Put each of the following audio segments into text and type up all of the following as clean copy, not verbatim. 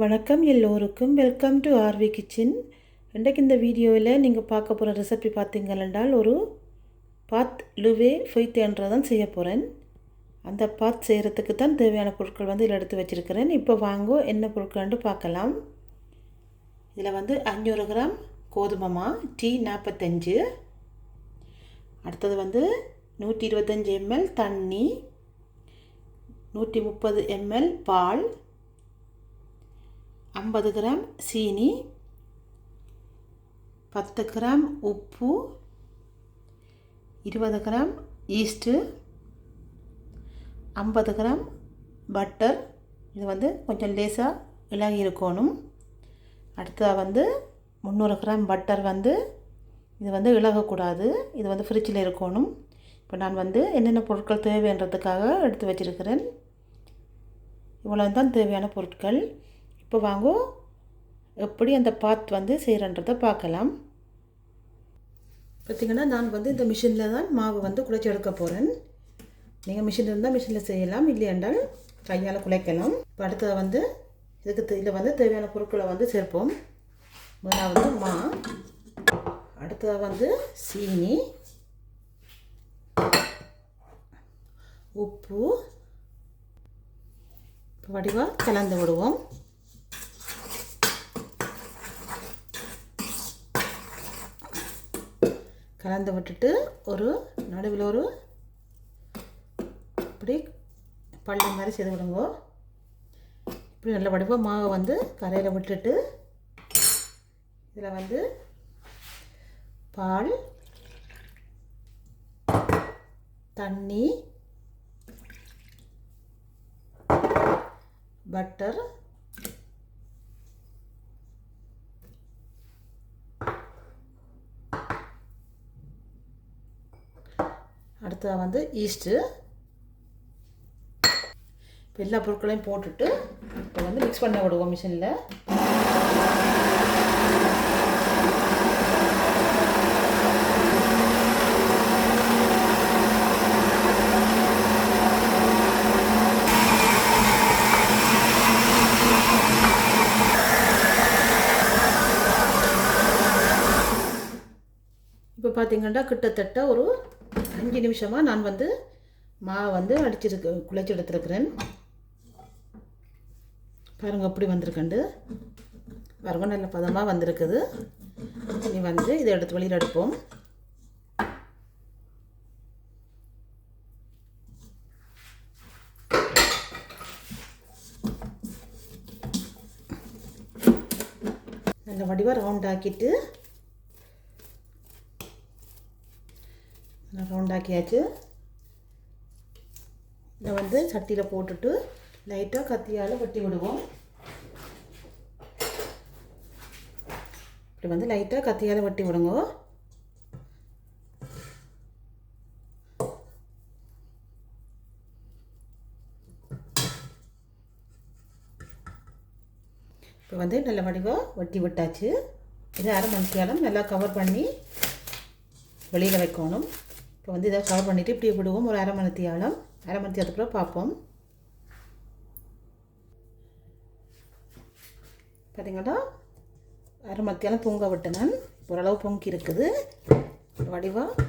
வணக்கம் எல்லோருக்கும் welcome to RV kitchen. இன்றைக்கு இந்த வீடியோவில் நீங்கள் பார்க்க போகிற ரெசிபி பார்த்தீங்களென்றால் ஒரு பாத் லுவே ஃபொய்த்தேன்றதான் செய்ய போகிறேன். அந்த பாத் செய்கிறதுக்கு தான் தேவையான பொருட்கள் இதில் எடுத்து வச்சுருக்கிறேன். இப்போ வாங்கோ என்ன பொருட்கள்னு பார்க்கலாம். இதில் 500 கிராம் கோதுமை மா டீ 45, அடுத்தது 125 ml தண்ணி, 130 ml பால், 50 கிராம் சீனி, 10 கிராம் உப்பு, 20 கிராம் ஈஸ்ட்டு, 50 கிராம் பட்டர். இது கொஞ்சம் லேசாக இலகி இருக்கணும். அடுத்ததாக 300 கிராம் பட்டர் இது இலகக்கூடாது. இது ஃப்ரிட்ஜில் இருக்கணும். இப்போ நான் என்னென்ன பொருட்கள் தேவைன்றதுக்காக எடுத்து வச்சுருக்கிறேன். இவ்வளோ தான் தேவையான பொருட்கள். இப்போ வாங்கோ எப்படி அந்த பாத் செய்கிறன்றதை பார்க்கலாம். பார்த்திங்கன்னா நான் இந்த மிஷினில் தான் மாவு குழைச்சி எடுக்க போகிறேன். நீங்கள் மிஷின் இருந்தால் மிஷினில் செய்யலாம், இல்லை என்றால் கையால் குழைக்கலாம். இப்போ அடுத்தது இதுக்கு இதில் தேவையான பொருட்களை சேர்ப்போம். முதலாவது மா, அடுத்தது சீனி, உப்பு. இப்போ வடிவாக கலந்து விடுவோம். கலந்து விட்டுட்டு ஒரு நடுவில் ஒரு இப்படி பள்ளி மாதிரி செய்து விடுங்க. இப்படி நல்ல வடிவாக மாவை கரையில் விட்டுட்டு இதில் பால், தண்ணி, பட்டர், அடுத்தது ஈஸ்ட்டு. இப்போ எல்லா பொருட்களையும் போட்டுட்டு இப்போ மிக்ஸ் பண்ண விடுவோம் மிஷினில். இப்போ பார்த்தீங்கன்னா கிட்டத்தட்ட ஒரு 5 நிமிஷமாக நான் மாவை குழைச்சி எடுத்துருக்கிறேன். பாருங்கள் எப்படி வந்திருக்கண்டு. பாருங்கள் நல்ல பதமாக வந்திருக்குது. இனி இதை எடுத்து வெளியில் எடுப்போம். நல்ல வடிவாக ரவுண்ட் ஆக்கிட்டு ரவுண்டாக்கியாச்சு. இதை சட்டியில் போட்டுட்டு லைட்டாக கத்தியால் வெட்டி விடுவோம். இப்படி லைட்டாக கத்தியால் வெட்டி விடுங்க. இப்போ நல்ல வடிவாக வெட்டி விட்டாச்சு. இது அரை மணிக்காலம் நல்லா கவர் பண்ணி வெளியில் வைக்கணும். இப்போ இதை கவர் பண்ணிவிட்டு இப்படி விடுவோம் ஒரு அரை மணித்தியாலத்துக்குள்ள பார்ப்போம். பார்த்தீங்கன்னா அரை மணித்தியாலம் பொங்க விட்டு நான் ஓரளவு பொங்கி இருக்குது. வடிவாக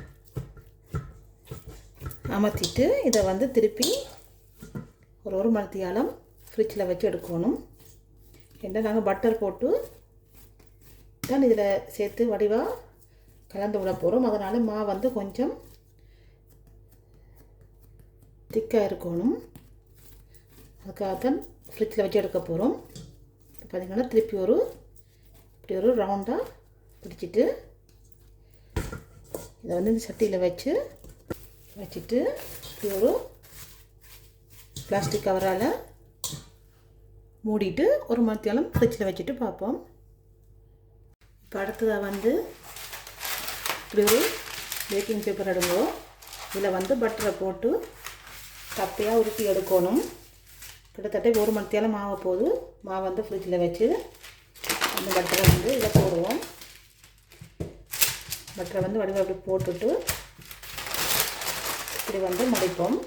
அமர்த்திட்டு இதை திருப்பி ஒரு மணித்தியாலம் ஃப்ரிட்ஜில் வச்சு எடுக்கணும். ஏன்னா நாங்கள் பட்டர் போட்டு தான் இதில் சேர்த்து வடிவாக கலந்து விட போகிறோம். அதனால் மா கொஞ்சம் திக்காக இருக்கணும். அதுக்காகத்தான் ஃப்ரிட்ஜில் வச்சு எடுக்க போகிறோம். இப்போ பார்த்திங்கன்னா திருப்பி இப்படி ஒரு ரவுண்டாக பிடிச்சிட்டு இதை இந்த சட்டியில் வச்சுட்டு இப்படி ஒரு பிளாஸ்டிக் கவரால் மூடிட்டு ஒரு மணித்தியாலம் ஃப்ரிட்ஜில் வச்சுட்டு பார்ப்போம். இப்போ அடுத்ததாக இப்படி ஒரு பேக்கிங் பேப்பர் எடுங்கோ. இதில் பட்டரை போட்டு தப்பையாக உருட்டி எடுக்கணும். கிட்டத்தட்ட ஒரு மணித்தியாலம் மாவை போது மாவை ஃப்ரிட்ஜில் வச்சு அந்த பட்டரை இதில் போடுவோம். பட்டரை வடிவம் அப்படி போட்டுட்டு இப்படி மடிப்போம்.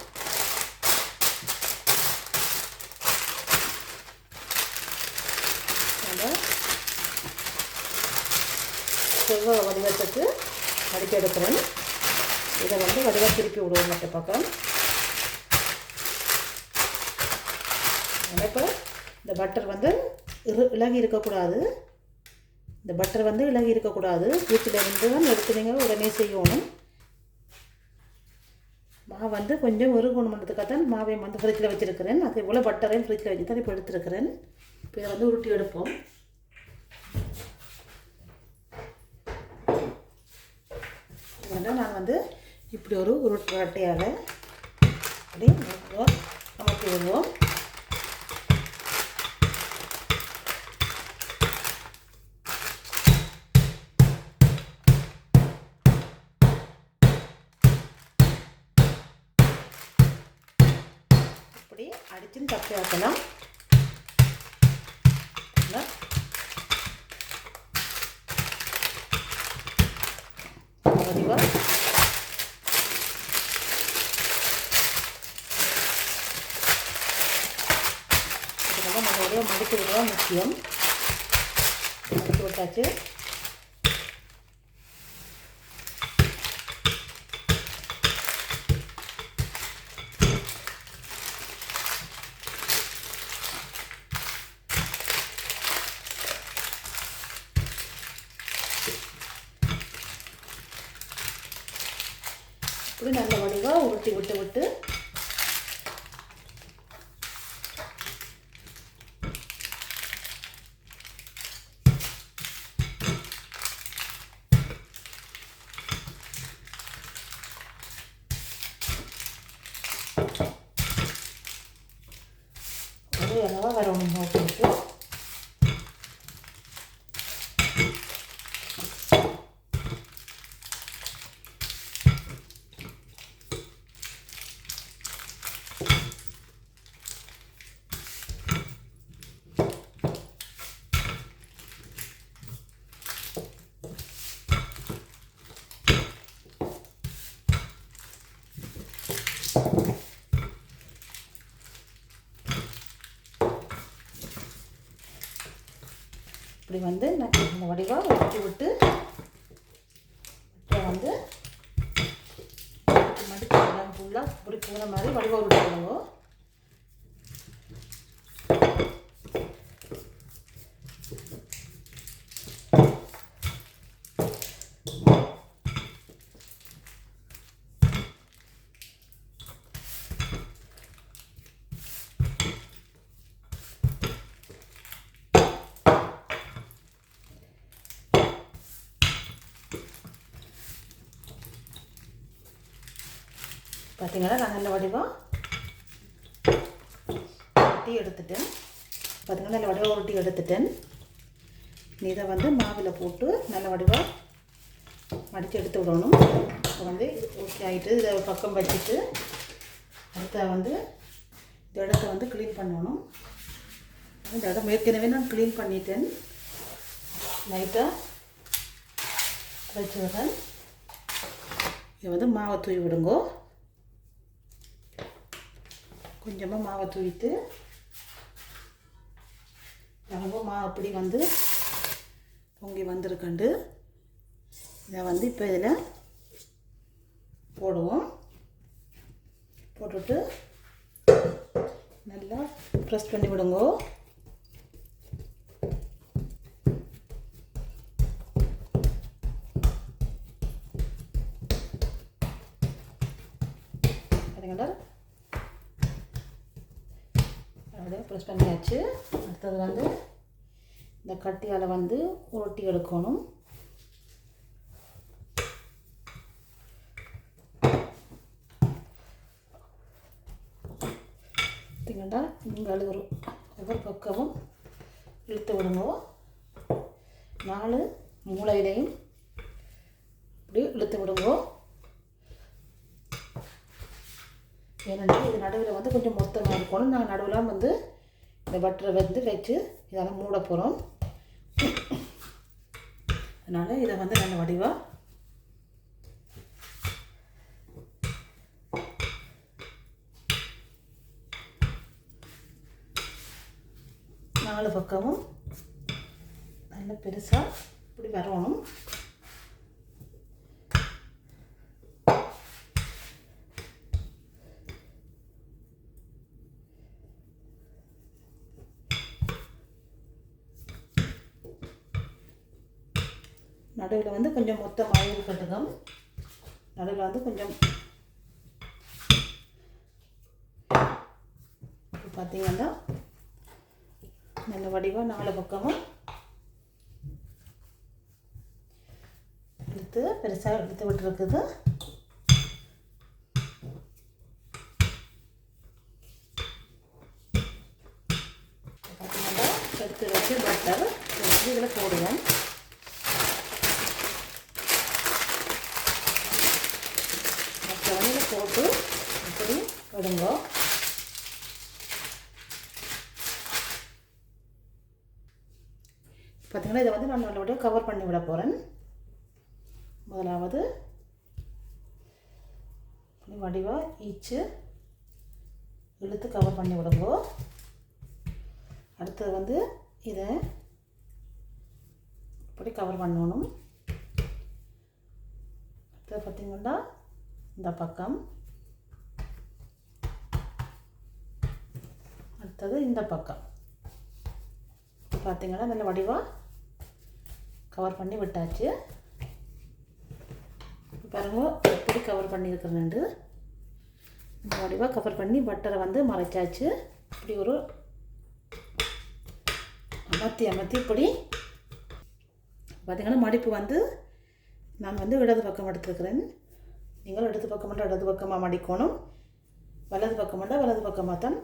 நம்ம செவ்வக வடிவத்துக்கு மடிக்க எடுக்கிறேன். இதை வந்து வடிவாக திருப்பி விடுவோம் மற்ற பக்கம். இப்போ இந்த பட்டர் வந்து இலகி இருக்கக்கூடாது. இந்த பட்டர் வந்து இலகி இருக்கக்கூடாது. வீட்டில் இருந்து தான் எடுத்துனீங்க உடனே செய்யணும். மாவு வந்து கொஞ்சம் பண்ணுறதுக்காக தான் மாவையும் வந்து ஃப்ரிட்ஜில் வச்சுருக்கிறேன். அதே போல் பட்டரையும் ஃப்ரிட்ஜில் வச்சு தான் இப்போ எடுத்துருக்கிறேன். இப்போ இதை வந்து உருட்டி எடுப்போம். இதனால் நான் வந்து இப்படி ஒரு உருட்டு அட்டையால் அப்படி அமர்த்தி விடுவோம். இப்படி அடிச்சுன்னு தப்பி ஆக்கலாம். வடிவா இதுக்காக நம்ம ஒரே மடித்து விடுவா முக்கியம். மடித்து விட்டாச்சு. இப்படி நல்ல வடிவாக உருட்டி விட்டு ஒரு அளவாக வரணும் நோக்கிட்டு. இப்படி வந்து இந்த வடிவாக உருட்டி விட்டு வந்து மடித்து ஃபுல்லாக இப்படி போகிற மாதிரி வடிவாக உருட்டி விடுவோம். பார்த்தீங்கன்னா நான் நல்ல வடிவாக உருட்டி எடுத்துட்டேன். பார்த்தீங்கன்னா நல்ல வடிவாக உருட்டி எடுத்துட்டேன். இதை வந்து மாவில் போட்டு நல்ல வடிவாக மடித்து எடுத்து விடணும். இப்போ வந்து ஓகே ஆகிட்டு இதை பக்கம் வச்சுட்டு அடுத்த வந்து இந்த இடத்த வந்து க்ளீன் பண்ணணும். இந்த இடம் ஏற்கனவே நான் க்ளீன் பண்ணிட்டேன். லைட்டாக வச்சு வரேன். இதை வந்து மாவை தூவி விடுங்கோ. கொஞ்சமாக மாவை தூவிட்டு ரொம்ப மாவு அப்படி வந்து பொங்கி வந்திருக்கண்டு இதை வந்து இப்போ இதில் போடுவோம். போட்டுட்டு நல்லா ப்ரெஸ் பண்ணி விடுங்கோ. பார்த்தீங்களா அப்படியே ப்ரெஸ் பண்ணியாச்சு. அடுத்தது வந்து இந்த கட்டியால் வந்து உருட்டி எடுக்கணும். பார்த்தீங்கன்னா நீங்கள் ஒவ்வொரு பக்கமும் இழுத்து விடுங்க. 4 மூலையிலையும் இப்படி இழுத்து விடுங்க. ஏனென்றால் இது நடுவில் வந்து கொஞ்சம் மொத்தமாக இருக்கணும். நாங்கள் நடுவில் வந்து இந்த பட்டரை வந்து வச்சு இதெல்லாம் மூட போகிறோம். அதனால் இதை வந்து நல்ல வடிவாக நாலு பக்கமும் நல்ல பெருசாக இப்படி வரணும். நடுவில் வந்து கொஞ்சம் மொத்தமாக இருக்கட்டும். நடுவில் வந்து கொஞ்சம் பார்த்தீங்கன்னா நல்ல வடிவாக 4 பக்கமும் எடுத்து பெருசாக எடுத்து விட்டுருக்குது. பார்த்தீங்கன்னா எடுத்து வச்சு பட்டர் இதில் போடுவோம். மற்ற போட்டு இப்படி விடுங்க. பார்த்திங்கன்னா இதை வந்து நான் நல்லபடியாக கவர் பண்ணி விட போகிறேன். முதலாவது வடிவாக ஈச்சு இழுத்து கவர் பண்ணி விடுங்கோ. அடுத்தது வந்து இதை இப்படி கவர் பண்ணணும். அடுத்தது பார்த்திங்கன்னா இந்த பக்கம், அடுத்தது இந்த பக்கம் பார்த்திங்கன்னா நல்ல வடிவாக கவர் பண்ணி விட்டாச்சு. பாருங்க எப்படி கவர் பண்ணியிருக்கிறேன்ட்டு. இந்த வடிவாக கவர் பண்ணி பட்டரை வந்து மறைச்சாச்சு. இப்படி ஒரு அமர்த்தி இப்படி பார்த்திங்கன்னா மடிப்பு வந்து நான் வந்து இடது பக்கம் எடுத்துருக்கிறேன். நீங்களும் இடது பக்கம் மட்டும் இடது பக்கமாக மடிக்கணும், வலது பக்கம் மட்டும் வலது பக்கமாக தான்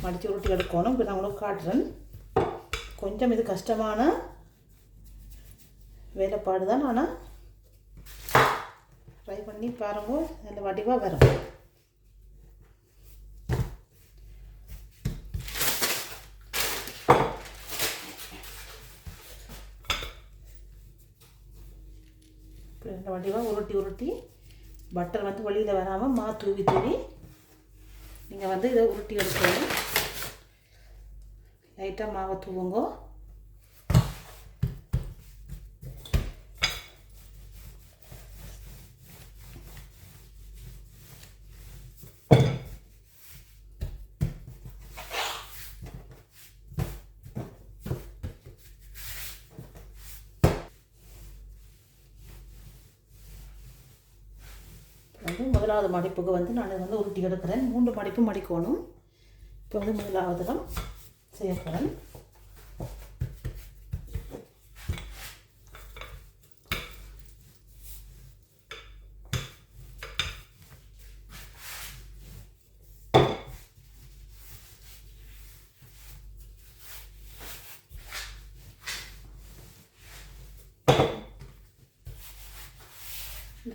மடித்து உருட்டி எடுக்கணும். இப்போ நான் உங்களுக்கு காட்டுறேன். கொஞ்சம் இது கஷ்டமான வேலைப்பாடு தான், ஆனால் ட்ரை பண்ணி பாருங்க, நல்ல வடிவாக வரும். இப்படி நல்ல வடிவாக உருட்டி பட்டர் வந்து வெளியில் வராமல் தூவி நீங்கள் வந்து இதை உருட்டி எடுக்கணும். லைட்டாக மாவை தூவுங்க. வந்து முதலாவது மடிப்புக்கு வந்து நான் வந்து உருட்டி எடுக்கிறேன். 3 மடிப்பு மடிக்கணும். இப்போ வந்து முதலாவது தான் செய்ய போகிறேன்.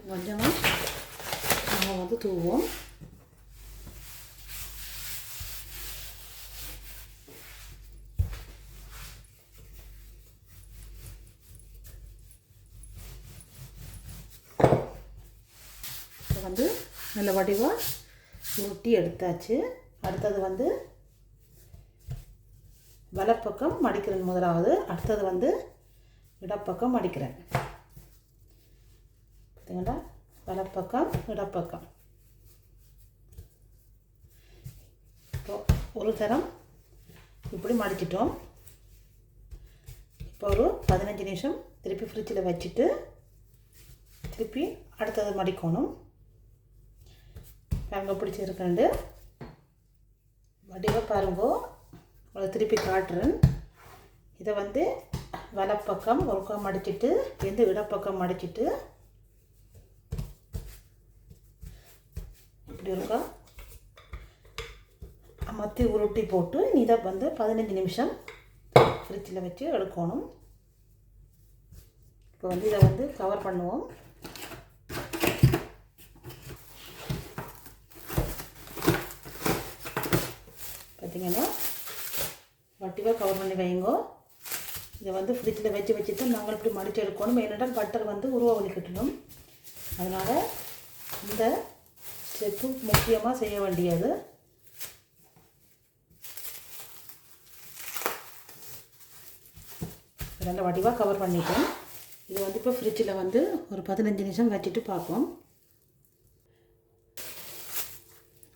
கொஞ்சமாக நம்ம வந்து தூவோம். வந்து நல்ல வடிவாக உருட்டி எடுத்தாச்சு. அடுத்தது வந்து வலப்பக்கம் மடிக்கிறேன் முதலாவது. அடுத்தது வந்து இடப்பக்கம் மடிக்கிறேன். பார்த்தீங்களா, வலப்பக்கம் இடப்பக்கம். இப்போ ஒரு தரம் இப்படி மடிச்சிட்டோம். இப்போ ஒரு 15 நிமிஷம் திருப்பி ஃப்ரிட்ஜில் வச்சுட்டு திருப்பி அடுத்தது மடிக்கணும். பாருங்க பிடிச்சிருக்கேன். வடிவாக பாருங்கோ, அதை திருப்பி காட்டுறேன். இதை வந்து வலப்பக்கம் ஒருக்கா மடிச்சிட்டு இடப்பக்கம் மடிச்சிட்டு இப்படி இருக்கா அமர்த்தி உருட்டி போட்டு இதை வந்து 15 நிமிஷம் ஃப்ரிட்ஜில் வச்சு எடுக்கணும். இப்போ வந்து இதை வந்து கவர் பண்ணுவோம். பார்த்தீங்கன்னா வட்டிவாக கவர் பண்ணி வைங்கோ. இதை வந்து ஃப்ரிட்ஜில் வச்சுட்டு நாங்கள் இப்படி மடித்து எடுக்கணும். ஏனென்றால் பட்டர் வந்து உருவ கட்டணும். அதனால் இந்த ஸ்டெப்பு முக்கியமாக செய்ய வேண்டியது. நல்ல வடிவாக கவர் பண்ணிட்டேன். இது வந்து இப்போ ஃப்ரிட்ஜில் வந்து ஒரு 15 நிமிஷம் வச்சுட்டு பார்ப்போம்.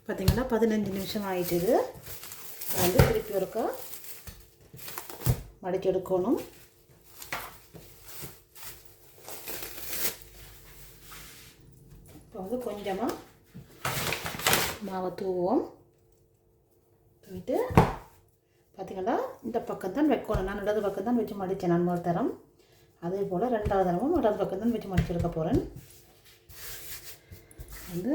பார்த்திங்கன்னா 15 நிமிஷம் ஆகிட்டுது. வந்து திருப்பி ஒருக்கா மடிச்சு எடுக்கணும். இப்போ வந்து கொஞ்சமாக மாவை தூவோம். தூவிட்டு பார்த்திங்கன்னா இந்த பக்கம் தான் வைக்கணும். நான் இடது பக்கம் தான் வச்சு மடித்தேன் நான் ஒரு தரம். அதே போல் ரெண்டாவது தரமும் இடது பக்கம் தான் வச்சு மடிச்செடுக்க போகிறேன். வந்து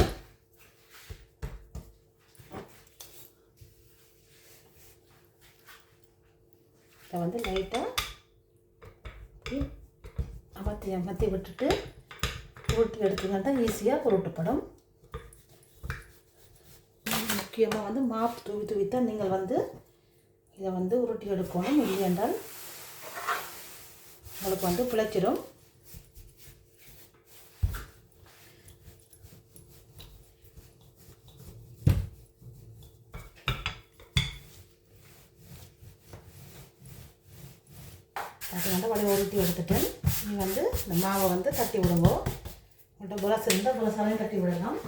இதை வந்து லைட்டாக அமர்த்தி விட்டுட்டு உருட்டி எடுத்துக்கிட்டா ஈஸியாக உருட்டுப்படும். முக்கியமாக வந்து மாவு தூவி தான் நீங்கள் வந்து இதை வந்து உருட்டி எடுக்கணும். இல்லை என்றால் உங்களுக்கு வந்து பிழைச்சிடும். அது வந்து வழி உருட்டி எடுத்துட்டேன். நீ வந்து இந்த மாவை வந்து தட்டி விடுங்க. உங்கள்கிட்ட புரஸ் இருந்தால் புரஸாலையும் தட்டி விடலாம்.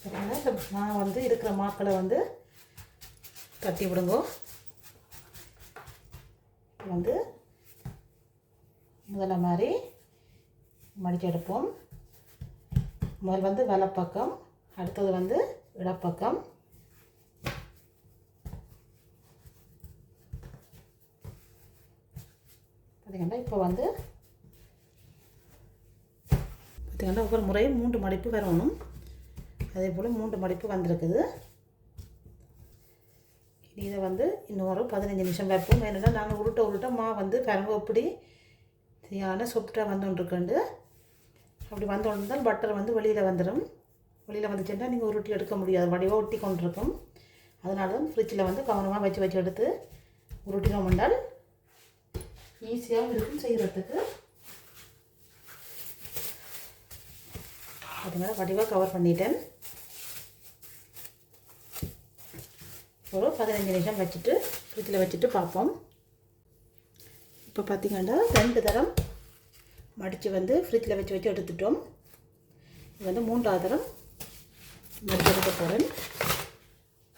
அதனால் இந்த மாவை வந்து இருக்கிற மாக்களை வந்து தட்டி விடுங்க. வந்து முதல்ல மாதிரி மடித்து எடுப்போம். முதல் வந்து வலப்பக்கம், அடுத்தது வந்து இடப்பக்கம். பார்த்திங்கன்னா இப்போ வந்து பார்த்திங்கன்னா ஒவ்வொரு முறையும் 3 மடிப்பு வரணும். அதே போல் 3 மடிப்பு வந்திருக்குது. இதை வந்து இன்னொரு 15 நிமிஷம் வைப்போம். ஏன்னா நாங்கள் உருட்ட மா வந்து பாருங்க எப்படி சரியான சொப்டாக வந்துட்டுருக்குண்டு. அப்படி வந்தோன்னால் பட்டர் வந்து வெளியில் வந்துடும். வெளியில் வந்துச்சுன்னா நீங்கள் உருட்டி எடுக்க முடியாது, வடிவாக ஒட்டி கொண்டிருக்கும். அதனால தான் ஃப்ரிட்ஜில் வந்து கவனமாக வச்சு எடுத்து உருட்டினோம் என்றால் ஈஸியாகவும் இருக்கும் செய்கிறதுக்கு. அதனால வடிவாக கவர் பண்ணிட்டேன். ஒரு 15 நிமிஷம் வச்சுட்டு ஃப்ரிட்ஜில் வச்சுட்டு பார்ப்போம். இப்போ பார்த்திங்கன்னா 2 தரம் மடித்து வந்து ஃப்ரிட்ஜில் வச்சு எடுத்துட்டோம். இது வந்து 3ஆவது தரம் மடித்து எடுக்க போகிறேன்.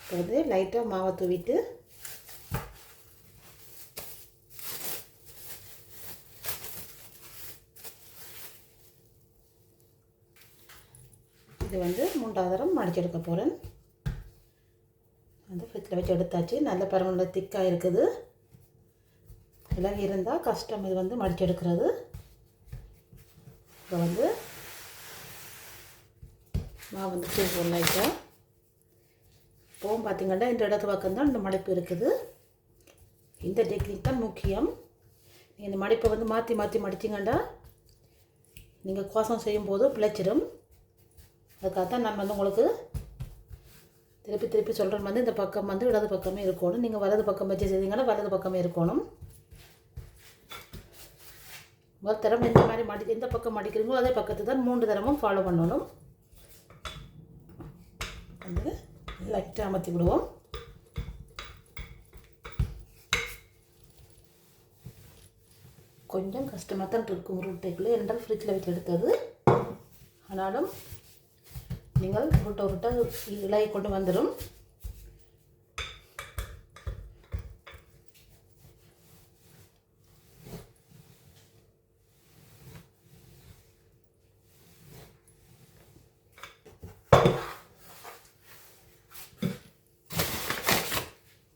இப்போ வந்து லைட்டாக மாவை தூவிட்டு இது வந்து 3ஆவது தரம் மடித்து எடுக்க போகிறேன். வந்து ஃப்ரிட்ஜில் வச்சு எடுத்தாச்சு. நல்ல பரவல திக்காக இருக்குது. இலகி இருந்தால் கஷ்டம் இது வந்து மடித்து எடுக்கிறது. இப்போ வந்து நான் வந்து தூள் லைட்டாக இப்போவும் பார்த்திங்கன்னா இந்த இடத்து பக்கம் தான் இந்த மடிப்பு இருக்குது. இந்த டெக்னிக் தான் முக்கியம். நீங்கள் இந்த மடிப்பை வந்து மாற்றி மடிச்சிங்கன்னா நீங்கள் கோசம் செய்யும்போது பிழைச்சிடும். அதுக்காக தான் நான் வந்து உங்களுக்கு திருப்பி சொல்கிறேன். வந்து இந்த பக்கம் வந்து இடது பக்கமே இருக்கணும். நீங்கள் வலது பக்கம் வச்சு செய்தீங்கன்னா வலது பக்கமே இருக்கணும். ஒரு தரம் எந்த மாதிரி எந்த பக்கம் மடிக்கிறீங்களோ அதே பக்கத்து தான் 3 தரமும் ஃபாலோ பண்ணணும். வந்து லைட்டாக அமர்த்தி விடுவோம். கொஞ்சம் கஷ்டமாக தான் இருக்கும் உருட்டைக்குள்ளே, என்றால் ஃப்ரிட்ஜில் வச்சு எடுத்தது. ஆனாலும் நீங்கள் உருட்ட இலையை கொண்டு வந்துடும்.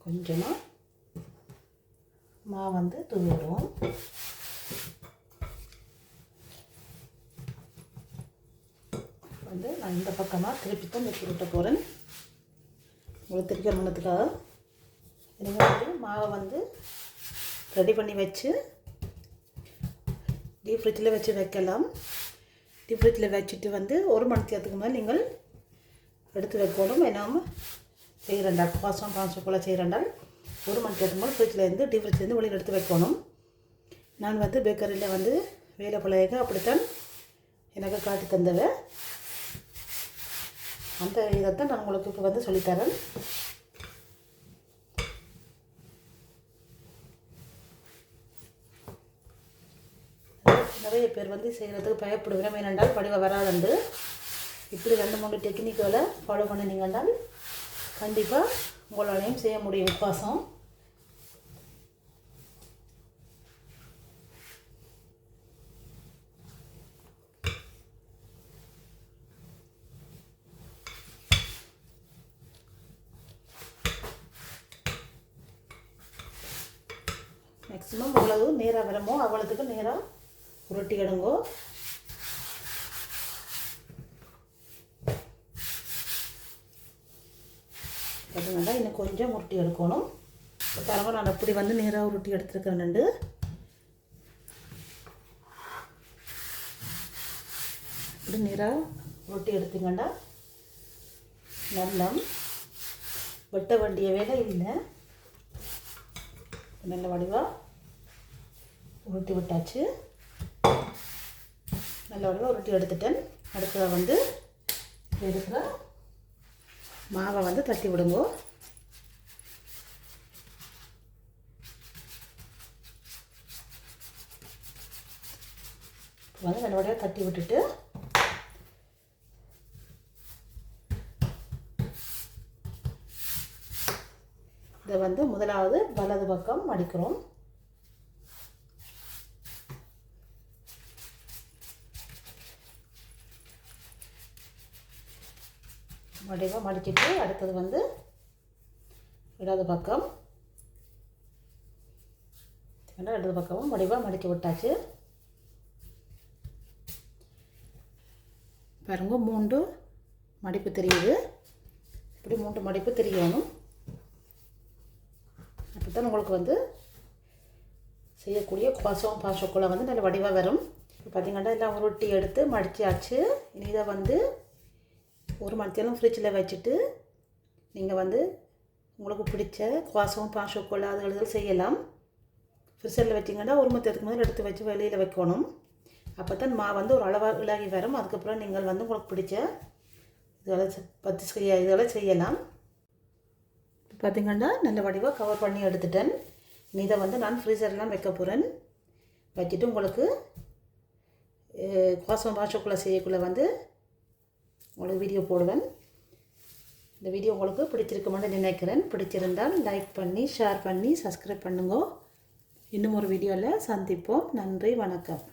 கொஞ்சமாக மாவு வந்து தூவி விடுவோம். வந்து நான் இந்த பக்கமாக திருப்பி தான் வச்சு விட்ட போகிறேன். உங்களுக்கு திருப்பி பண்ணதுக்காக நீங்கள் வந்து மாவை வந்து ரெடி பண்ணி வச்சு டீப் ஃப்ரிட்ஜில் வச்சு வைக்கலாம். டீப் ஃப்ரிட்ஜில் வச்சுட்டு வந்து 1 மணி நேரத்துக்கு மேலே நீங்கள் எடுத்து வைக்கணும். ஏன்னாமல் செய்கிறண்டால் பாசம் போல் செய்கிறண்டால் 1 மணி நேரத்துக்கு மேலே ஃப்ரிட்ஜிலேருந்து டீப் ஃப்ரிட்ஜ்லேருந்து வெளியில் எடுத்து வைக்கணும். நான் வந்து பேக்கரியில் வந்து வேலை பழையக அப்படித்தான் எனக்கு காட்டி தந்தவை. அந்த இதைத்தான் நான் உங்களுக்கு இப்போ வந்து சொல்லித்தரேன். நிறைய பேர் வந்து செய்கிறதுக்கு பயப்படுவேன், ஏனென்றால் படிவ வராதுண்டு. இப்படி 2-3 டெக்னிக்குகளை ஃபாலோ பண்ணினீங்கன்றால் கண்டிப்பாக உங்களாலையும் செய்ய முடியும் உபவாசம். மேக்ஸிமம் எவ்வளவு நேராக வரமோ அவ்வளோத்துக்கு நேராக உருட்டி எடுங்கோ. பார்த்தீங்கன்னா இன்னும் கொஞ்சம் உருட்டி எடுக்கணும். பாருங்க, நான் அப்படி வந்து நேராக உருட்டி எடுத்துருக்கிறேன். இப்படி நேராக உருட்டி எடுத்தீங்கன்னா நல்லா வெட்ட வேண்டிய வேலை இல்லை. நல்ல வடிவாக உருட்டி விட்டாச்சு. நல்ல வடிவாக உருட்டி எடுத்துட்டேன். அடுத்ததாக வந்து எடுக்கிற மாவை வந்து தட்டி விடுங்க. வந்து நல்ல வடிவாக தட்டி விட்டுட்டு இதை வந்து முதலாவது வலது பக்கம் மடிக்கிறோம். வடிவாக மடிச்சிட்டு அடுத்தது வந்து இடது பக்கம், இடது பக்கமும் வடிவாக மடித்து விட்டாச்சு. பாருங்க, 3 மடிப்பு தெரியுது. இப்படி 3 மடிப்பு தெரியணும். அப்போ தான் உங்களுக்கு வந்து செய்யக்கூடிய குவாசம் பாசோக்குள்ள வந்து நல்ல வடிவாக வரும். இப்போ பார்த்திங்கன்னா எல்லாம் உருட்டி எடுத்து மடிச்சாச்சு. இனி இதை வந்து 1 மணி நேரம் ஃப்ரிட்ஜில் வச்சுட்டு நீங்கள் வந்து உங்களுக்கு பிடிச்ச குவாசம் பாசோக்குள்ள அதுகள் செய்யலாம். ஃப்ரிட்ஜில் வச்சிங்கன்னா 1 மணி நேரத்துக்கு முதல்ல எடுத்து வச்சு வெளியில் வைக்கணும். அப்போ தான் மா வந்து ஒரு அளவாக இலகி வரும். அதுக்கப்புறம் நீங்கள் வந்து உங்களுக்கு பிடிச்ச இதெல்லாம் செய்யலாம். பார்த்திங்கன்னா நல்ல வடிவாக கவர் பண்ணி எடுத்துட்டேன். இதை வந்து நான் ஃப்ரீசர்லாம் வைக்க போகிறேன். வச்சுட்டு உங்களுக்கு குவாசம் பாஷோக்குள்ளே செய்யக்குள்ளே வந்து உங்களுக்கு வீடியோ போடுவேன். இந்த வீடியோ உங்களுக்கு பிடிச்சிருக்குமென்னு நினைக்கிறேன். பிடிச்சிருந்தால் லைக் பண்ணி ஷேர் பண்ணி சப்ஸ்கிரைப் பண்ணுங்க. இன்னும் ஒரு வீடியோவில் சந்திப்போம். நன்றி, வணக்கம்.